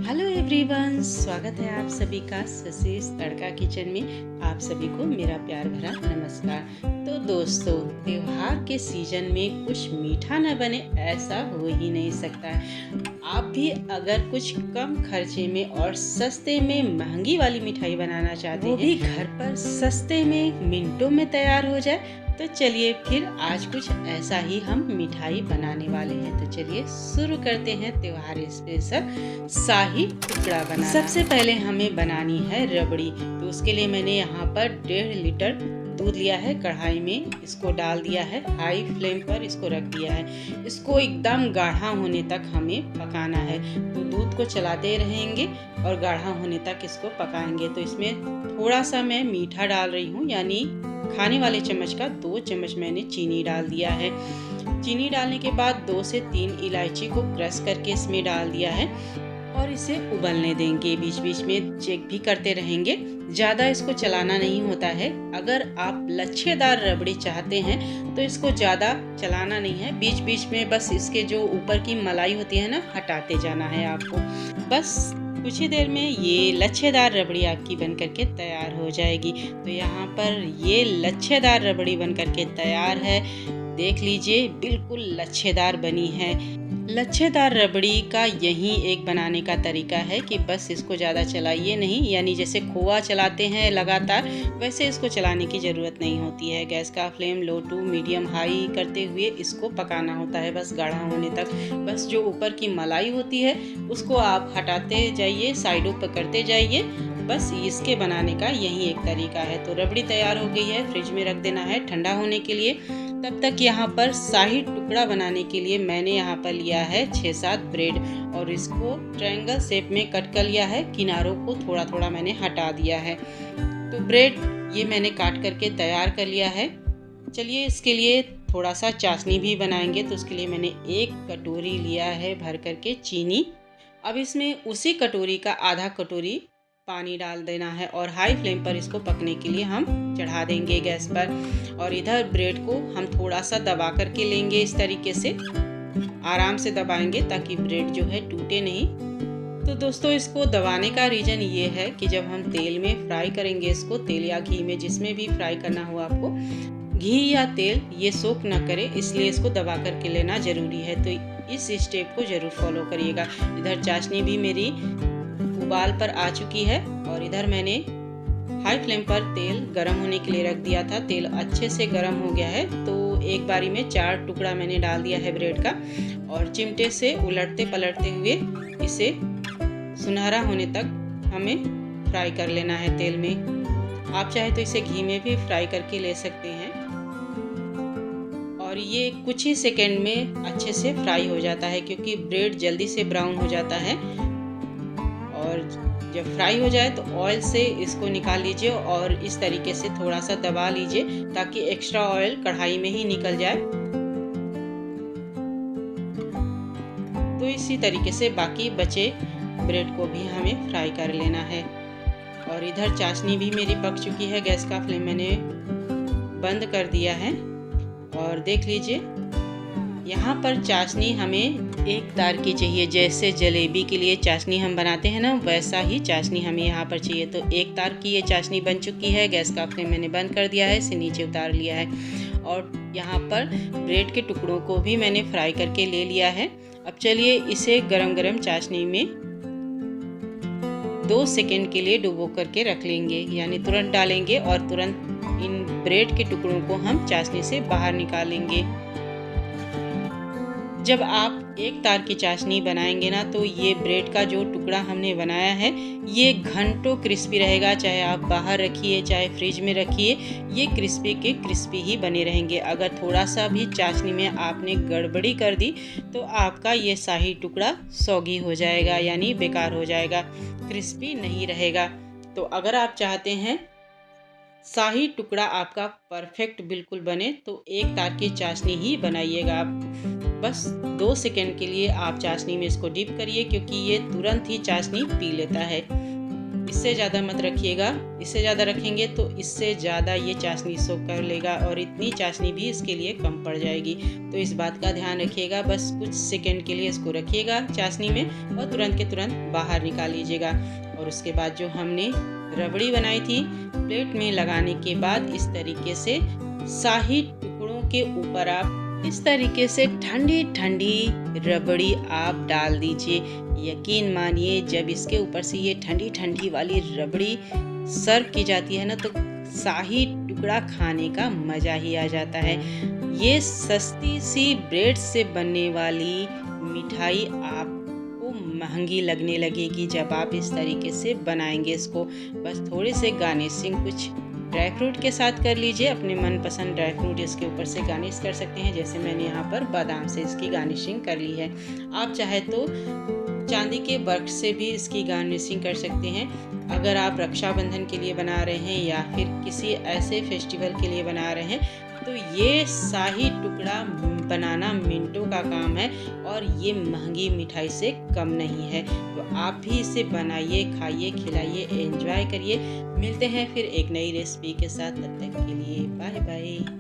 Hello everyone, स्वागत है आप सभी का शशिश तड़का किचन में। आप सभी को मेरा प्यार भरा नमस्कार। तो दोस्तों, त्योहार के सीजन में कुछ मीठा न बने ऐसा हो ही नहीं सकता है। आप भी अगर कुछ कम खर्चे में और सस्ते में महंगी वाली मिठाई बनाना चाहते हैं, वो भी घर पर सस्ते में मिनटों में तैयार हो जाए, तो चलिए फिर आज कुछ ऐसा ही हम मिठाई बनाने वाले हैं। तो चलिए शुरू करते हैं त्योहार स्पेशल शाही टुकड़ा बनाना। सबसे पहले हमें बनानी है रबड़ी। तो उसके लिए मैंने यहाँ पर 1.5 लीटर दूध लिया है। कढ़ाई में इसको डाल दिया है, हाई फ्लेम पर इसको रख दिया है। इसको एकदम गाढ़ा होने तक हमें पकाना है। तो दूध को चलाते रहेंगे और गाढ़ा होने तक इसको पकाएंगे। तो इसमें थोड़ा सा मैं मीठा डाल रही हूँ, यानी खाने वाले चम्मच का 2 चम्मच मैंने चीनी डाल दिया है। चीनी डालने के बाद 2 से 3 इलायची को क्रश करके इसमें डाल दिया है और इसे उबलने देंगे। बीच बीच में चेक भी करते रहेंगे। ज़्यादा इसको चलाना नहीं होता है। अगर आप लच्छेदार रबड़ी चाहते हैं तो इसको ज़्यादा चलाना नहीं है। बीच बीच में बस इसके जो ऊपर की मलाई होती है ना, हटाते जाना है आपको। बस कुछ ही देर में ये लच्छेदार रबड़ी आपकी बन करके तैयार हो जाएगी। तो यहाँ पर ये लच्छेदार रबड़ी बन करके तैयार है। देख लीजिए, बिल्कुल लच्छेदार बनी है। लच्छेदार रबड़ी का यही एक बनाने का तरीका है कि बस इसको ज़्यादा चलाइए नहीं, यानी जैसे खोआ चलाते हैं लगातार, वैसे इसको चलाने की ज़रूरत नहीं होती है। गैस का flame low to medium high करते हुए इसको पकाना होता है, बस गाढ़ा होने तक। बस जो ऊपर की मलाई होती है उसको आप हटाते जाइए, साइडों पर करते जाइए। बस इसके बनाने का यही एक तरीका है। तो रबड़ी तैयार हो गई है, फ्रिज में रख देना है ठंडा होने के लिए। तब तक यहाँ पर शाही टुकड़ा बनाने के लिए मैंने यहाँ पर लिया है 6-7 ब्रेड और इसको ट्रायंगल शेप में कट कर लिया है। किनारों को थोड़ा थोड़ा मैंने हटा दिया है। तो ब्रेड ये मैंने काट करके तैयार कर लिया है। चलिए इसके लिए थोड़ा सा चाशनी भी बनाएंगे। तो उसके लिए मैंने 1 कटोरी लिया है भर करके चीनी। अब इसमें उसी कटोरी का आधा कटोरी पानी डाल देना है और हाई फ्लेम पर इसको पकने के लिए हम चढ़ा देंगे गैस पर। और इधर ब्रेड को हम थोड़ा सा दबा करके लेंगे, इस तरीके से आराम से दबाएंगे ताकि ब्रेड जो है टूटे नहीं। तो दोस्तों, इसको दबाने का रीज़न ये है कि जब हम तेल में फ्राई करेंगे इसको, तेल या घी में, जिसमें भी फ्राई करना हो आपको, घी या तेल ये सोख ना करे, इसलिए इसको दबा करके लेना ज़रूरी है। तो इस स्टेप को ज़रूर फॉलो करिएगा। इधर चाशनी भी मेरी उबाल पर आ चुकी है और इधर मैंने हाई फ्लेम पर तेल गरम होने के लिए रख दिया था। तेल अच्छे से गरम हो गया है। तो एक बारी में 4 टुकड़ा मैंने डाल दिया है ब्रेड का और चिमटे से उलटते पलटते हुए इसे सुनहरा होने तक हमें फ्राई कर लेना है तेल में। आप चाहे तो इसे घी में भी फ्राई करके ले सकते हैं और ये कुछ ही सेकेंड में अच्छे से फ्राई हो जाता है, क्योंकि ब्रेड जल्दी से ब्राउन हो जाता है। और जब फ्राई हो जाए तो ऑयल से इसको निकाल लीजिए और इस तरीके से थोड़ा सा दबा लीजिए ताकि एक्स्ट्रा ऑयल कढ़ाई में ही निकल जाए। तो इसी तरीके से बाकी बचे ब्रेड को भी हमें फ्राई कर लेना है। और इधर चाशनी भी मेरी पक चुकी है। गैस का फ्लेम मैंने बंद कर दिया है और देख लीजिए, यहाँ पर चाशनी हमें एक तार की चाहिए। जैसे जलेबी के लिए चाशनी हम बनाते हैं ना, वैसा ही चाशनी हमें यहाँ पर चाहिए। तो एक तार की ये चाशनी बन चुकी है। गैस का फ्लेम मैंने बंद कर दिया है, इसे नीचे उतार लिया है और यहाँ पर ब्रेड के टुकड़ों को भी मैंने फ्राई करके ले लिया है। अब चलिए इसे गरम गरम चाशनी में 2 सेकेंड के लिए डुबो करके रख लेंगे, यानी तुरंत डालेंगे और तुरंत इन ब्रेड के टुकड़ों को हम चाशनी से बाहर निकालेंगे। जब आप एक तार की चाशनी बनाएंगे ना, तो ये ब्रेड का जो टुकड़ा हमने बनाया है ये घंटों क्रिस्पी रहेगा। चाहे आप बाहर रखिए चाहे फ्रिज में रखिए, ये क्रिस्पी के क्रिस्पी ही बने रहेंगे। अगर थोड़ा सा भी चाशनी में आपने गड़बड़ी कर दी तो आपका ये शाही टुकड़ा सौगी हो जाएगा, यानी बेकार हो जाएगा, क्रिस्पी नहीं रहेगा। तो अगर आप चाहते हैं शाही टुकड़ा आपका परफेक्ट बिल्कुल बने तो एक तार की चाशनी ही बनाइएगा आप। बस 2 सेकेंड के लिए आप चाशनी में इसको डिप करिए, क्योंकि ये तुरंत ही चाशनी पी लेता है। इससे ज़्यादा मत रखिएगा, इससे ज़्यादा रखेंगे तो इससे ज़्यादा ये चाशनी सोख कर लेगा और इतनी चाशनी भी इसके लिए कम पड़ जाएगी। तो इस बात का ध्यान रखिएगा। बस कुछ सेकंड के लिए इसको रखिएगा चाशनी में और तुरंत के तुरंत बाहर निकाल लीजिएगा। और उसके बाद जो हमने रबड़ी बनाई थी, प्लेट में लगाने के बाद इस तरीके से शाही टुकड़ों के ऊपर आप इस तरीके से ठंडी ठंडी रबड़ी आप डाल दीजिए। यकीन मानिए, जब इसके ऊपर से ये ठंडी ठंडी वाली रबड़ी सर्व की जाती है ना, तो शाही टुकड़ा खाने का मज़ा ही आ जाता है। ये सस्ती सी ब्रेड से बनने वाली मिठाई आपको महंगी लगने लगेगी जब आप इस तरीके से बनाएंगे इसको। बस थोड़े से गार्निशिंग कुछ ड्राई फ्रूट के साथ कर लीजिए। अपने मनपसंद ड्राई फ्रूट इसके ऊपर से गार्निश कर सकते हैं, जैसे मैंने यहाँ पर बादाम से इसकी गार्निशिंग कर ली है। आप चाहे तो चांदी के वर्क से भी इसकी गार्निशिंग कर सकते हैं। अगर आप रक्षाबंधन के लिए बना रहे हैं या फिर किसी ऐसे फेस्टिवल के लिए बना रहे हैं, तो ये शाही टुकड़ा बनाना मिनटों का काम है और ये महंगी मिठाई से कम नहीं है। तो आप भी इसे बनाइए, खाइए, खिलाइए, एंजॉय करिए। मिलते हैं फिर एक नई रेसिपी के साथ। तब तक के लिए बाय बाय।